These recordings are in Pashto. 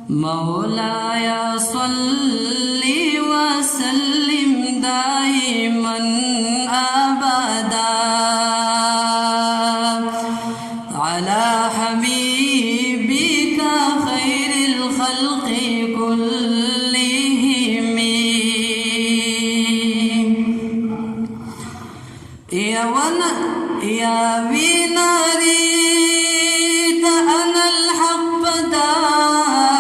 मौलाया सल्ली वसल्लिम दाइमन अबदा अला हबीबिका खैरिल खल्क़ि कुल्लिहिम। या विनारी अनल हक दारदचा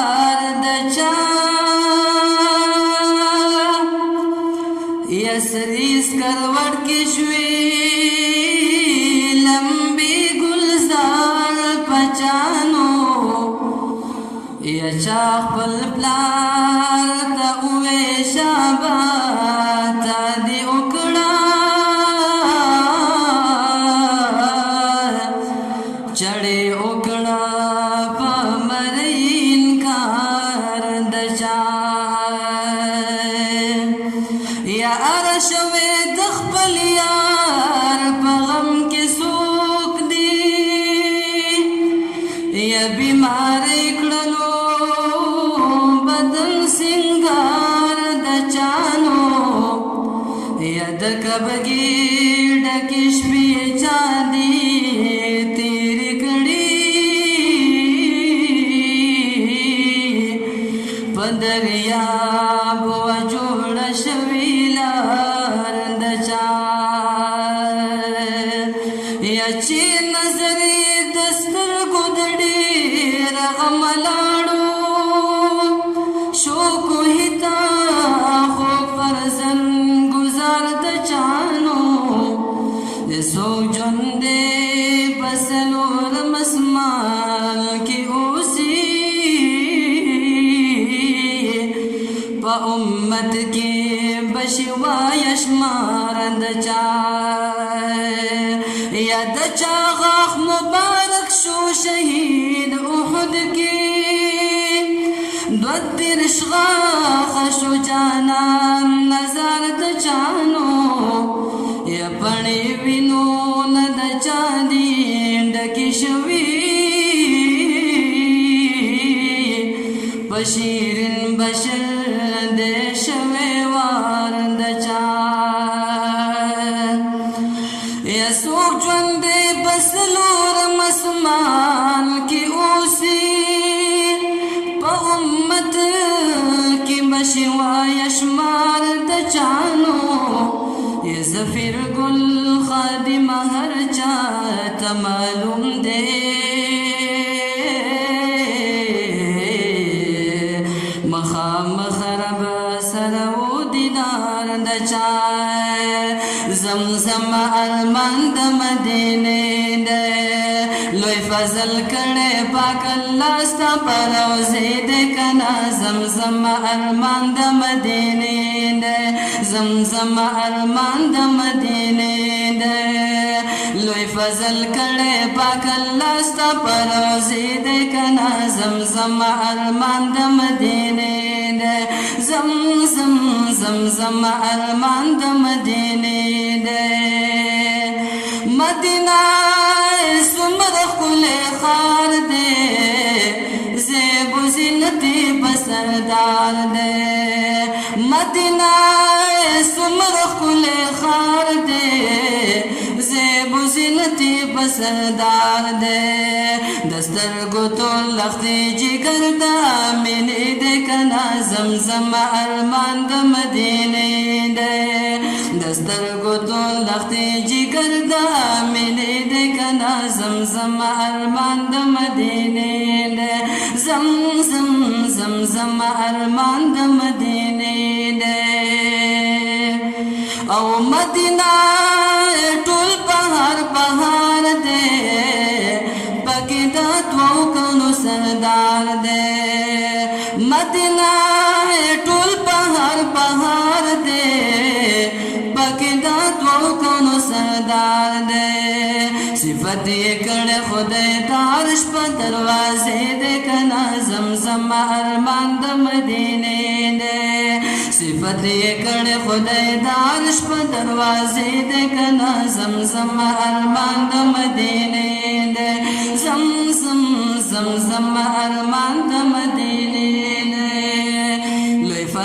यसरीस करवट किश्वी लंबी गुलजार पचानो यचा पल प्लार ता उवे शाबाता दी उकड़ा चढ़े उकड़ा पमरीन कार दचा या अरश वे दखपल यार पगम के सूख दी या बीमार इकड़लो बदन सिंगार दचानो या दकबगी डकिश भी चांदी दरिया बुआ जोड़ शवीलार दचा यची नजरी दस्तर गुदड़ी रगमलाड़ो शोक हिता हो फरजन गुजार दचानो सो जुंदे बसलोर मसमाल की ओसी उम्मत के बशवा यशमार दचा या दचा गाख मुबारक शो शहीद उहुद के द्वतिर शगाख शो जाना नजर दचानो या पणे विनो न दचा दी डकी शवी बशीरिन बशर देशवे वार दचा यसोक जुंदे बसलोर मसमान की ओसी प उम्मत की बशवा यशमार दचानो ये ज़फ़ीर गुल खादिम हर चाहत मालूम दे मखाम खरब सरवो दीदार दचा जमजम अरमंद मदीने दे लोई फजल करे पाक अल्लाह सा परोज़े दे कना जमजम अरमंद मदीने दे जमजम अरमंद मदीने दे लोई फजल करे पाक अल्लाह सा परोज़े दे कना जमजम अरमंद मदीने दे जमजम जमजम अरमंद मदीने दे मदीना सुमर खुले खार दे ज़ेब ज़ीनती बसरदार दे मदीना सुमर खुले खार दे ज़ेब ज़ीनती बसरदार दे दस्तर गुतो लख्ती जिगर दा मिनी दे कना जमजम अरमान द मदीने दे दस्तर गुतो लख्ती जिगर दा मिनी दे कना जमजम अरमान द मदीने दे जमजम जमजम अरमान द मदीने दे औ मदीना टोल पहाड़ पहाड़ दे पकिदा तो कनो सरदार दे मदीना टोल पहाड़ पहाड़ दे पकिदा तो कनो सरदार दे सिफत ये कड़े खुदे तारश पर दरवाजे दे कना जमजम अरमान द मदीने दे सिफत ये कड़े खुदे तारश पर दरवाजे दे कना जमजम अरमान द मदीने दे जमजम जमजम अरमान द मदीने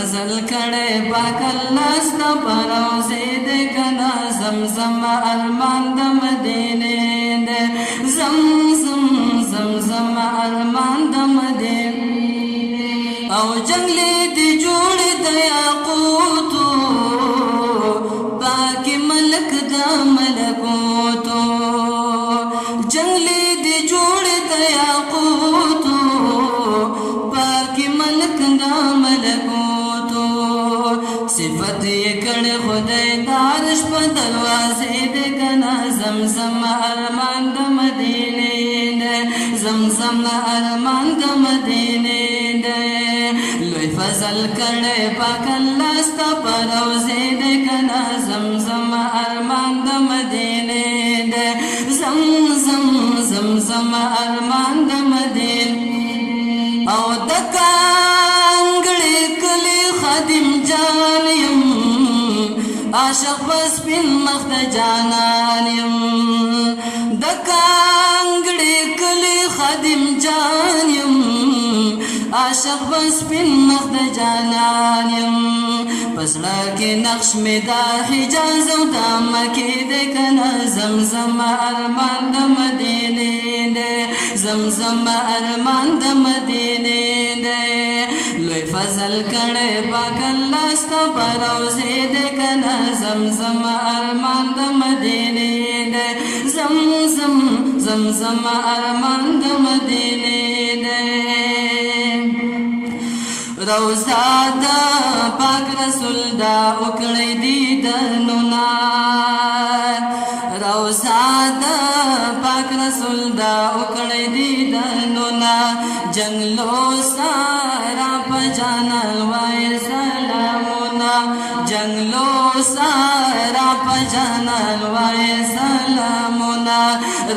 فضل کړه پاک الله ست پروزه دې کنا زمزم ارمان د مدینه دې زمزم زمزم ارمان د مدینه او جنگلی دی جوړ د یاقوتو پاک ملک د ملکوتو جنگلی دی جوړ د یاقوتو پاک ملک د ملکوتو صفت یې کړه خدای دارش په دروازې د کنا زمزم ارمان د مدینه زمزم ارمان د مدینه لوی فضل کړه پاک الله ستا پروزه دې کنا زمزم ارمان د مدینه دې زمزم زمزم ارمان د مدینه او د کانګړې کلی خادم جان يم عاشق بس بن مخد جانان يم د کانګړې کلی خادم جان يم عاشق بس بن مخد جانان يم پسړه کې نقش می دا حجاز او د مکه د کنا زمزم ارمان د مدینه ده زمزم ارمان د مدینه ده لوی فضل کړه پاک الله ستا پروزه د کنا زمزم ارمان د مدینه ده زمزم زمزم ارمان د مدینه ده روزا دا پاک رسول دا اکڑی دیدنونا روزا دا پاک رسول دا اکڑی دیدنونا جنگلو سارا پجانل وای سلامونا جنگلو سارا پجانل وای سلامونا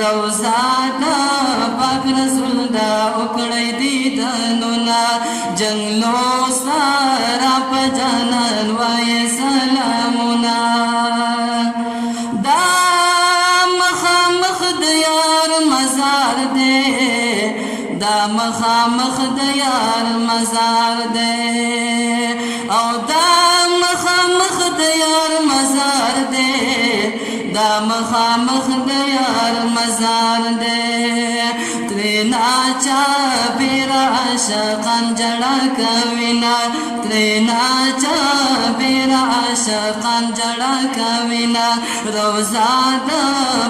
روزا دا پاک رسول دا اکڑی دیدنونا جنگلو سارا پجانن وای سلامونا دا مخامخ د یار مزار دے دا مخامخ د یار مزار دے او دا مخامخ د یار مزار دے دا مخامخ د یار مزار دے ترینا چا بیرا عاشقان جڑا کوینا ترینا چا بیرا عاشقان جڑا کوینا روزا دا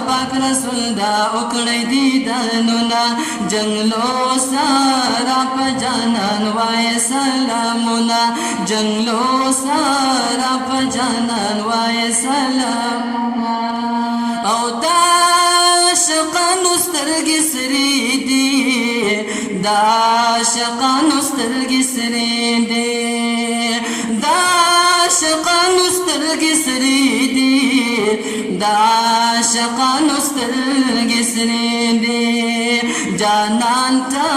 پاک رسول دا اکڑی دیدنونا جنگلو سارا پجانان وای سلامونا جنگلو سارا پجانان وای سلامونا او دا عاشقانو سترګې سرې دي دا عاشقانو سترګې سرې دي دا عاشقانو سترګې سرې دي دا عاشقانو سترګې سرې دي جانان تا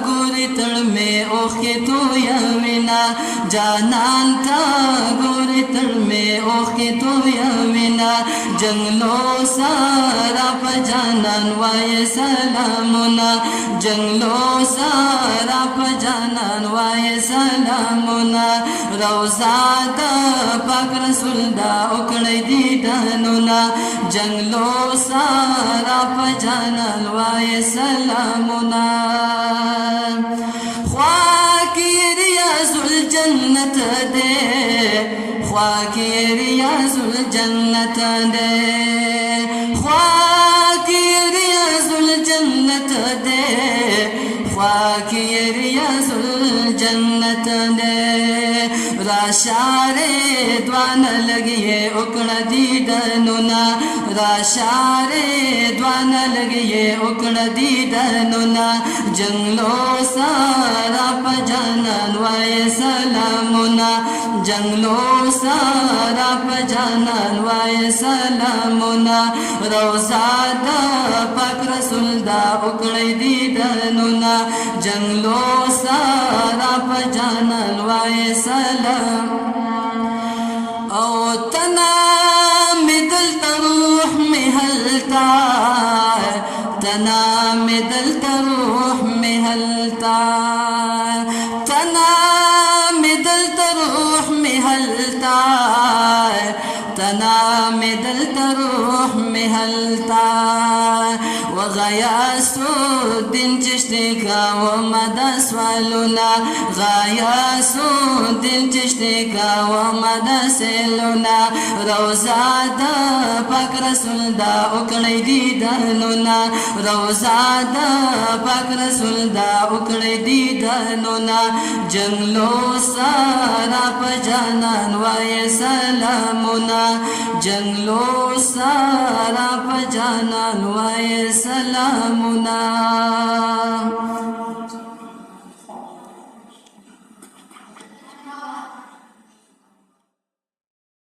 ګورې تړ مې اوښکې تویوینا جانان تا ګورې تړ مې اوښکې تویوینا جنگلو سارا پجانان وای سلامونا جنگلو سارا پجانان وای سلامونا روزا دا پاک رسول دا اکڑی دیدنونا جنگلو سارا پجانان وای سلامونا خواکی ریاض الجنت دے خواکی ریاض الجنت دے خواکی ریاض الجنت دے خواکی ریاض الجنت دے راشارے دوان لگیے اکڑا دیدنونا راشارے دوان لگیے اکڑا دیدنونا جنگلو سارا پجانان وای سلامونا جنگلو سارا پجانان وای سلامونا روزا دا پاک رسول دا اکڑی دیدنونا جنگلو سارا پجانان وای سلام او تنا می دل روح می حلتا تنا می دل روح می حلتا تنا می دل روح سنا میں دلتا روح میں ہلتا وغیاسو دن چشتے کا ومدى سوالنا غیاسو دن چشتے کا ومدى سیلنا روزا دا پاک رسول دا اکڑی دیدانونا روزا دا پاک رسول دا اکڑی دیدانونا جنگلو سارا پجانان وای سلامنا جنگلو سارا پجانان وای سلامنا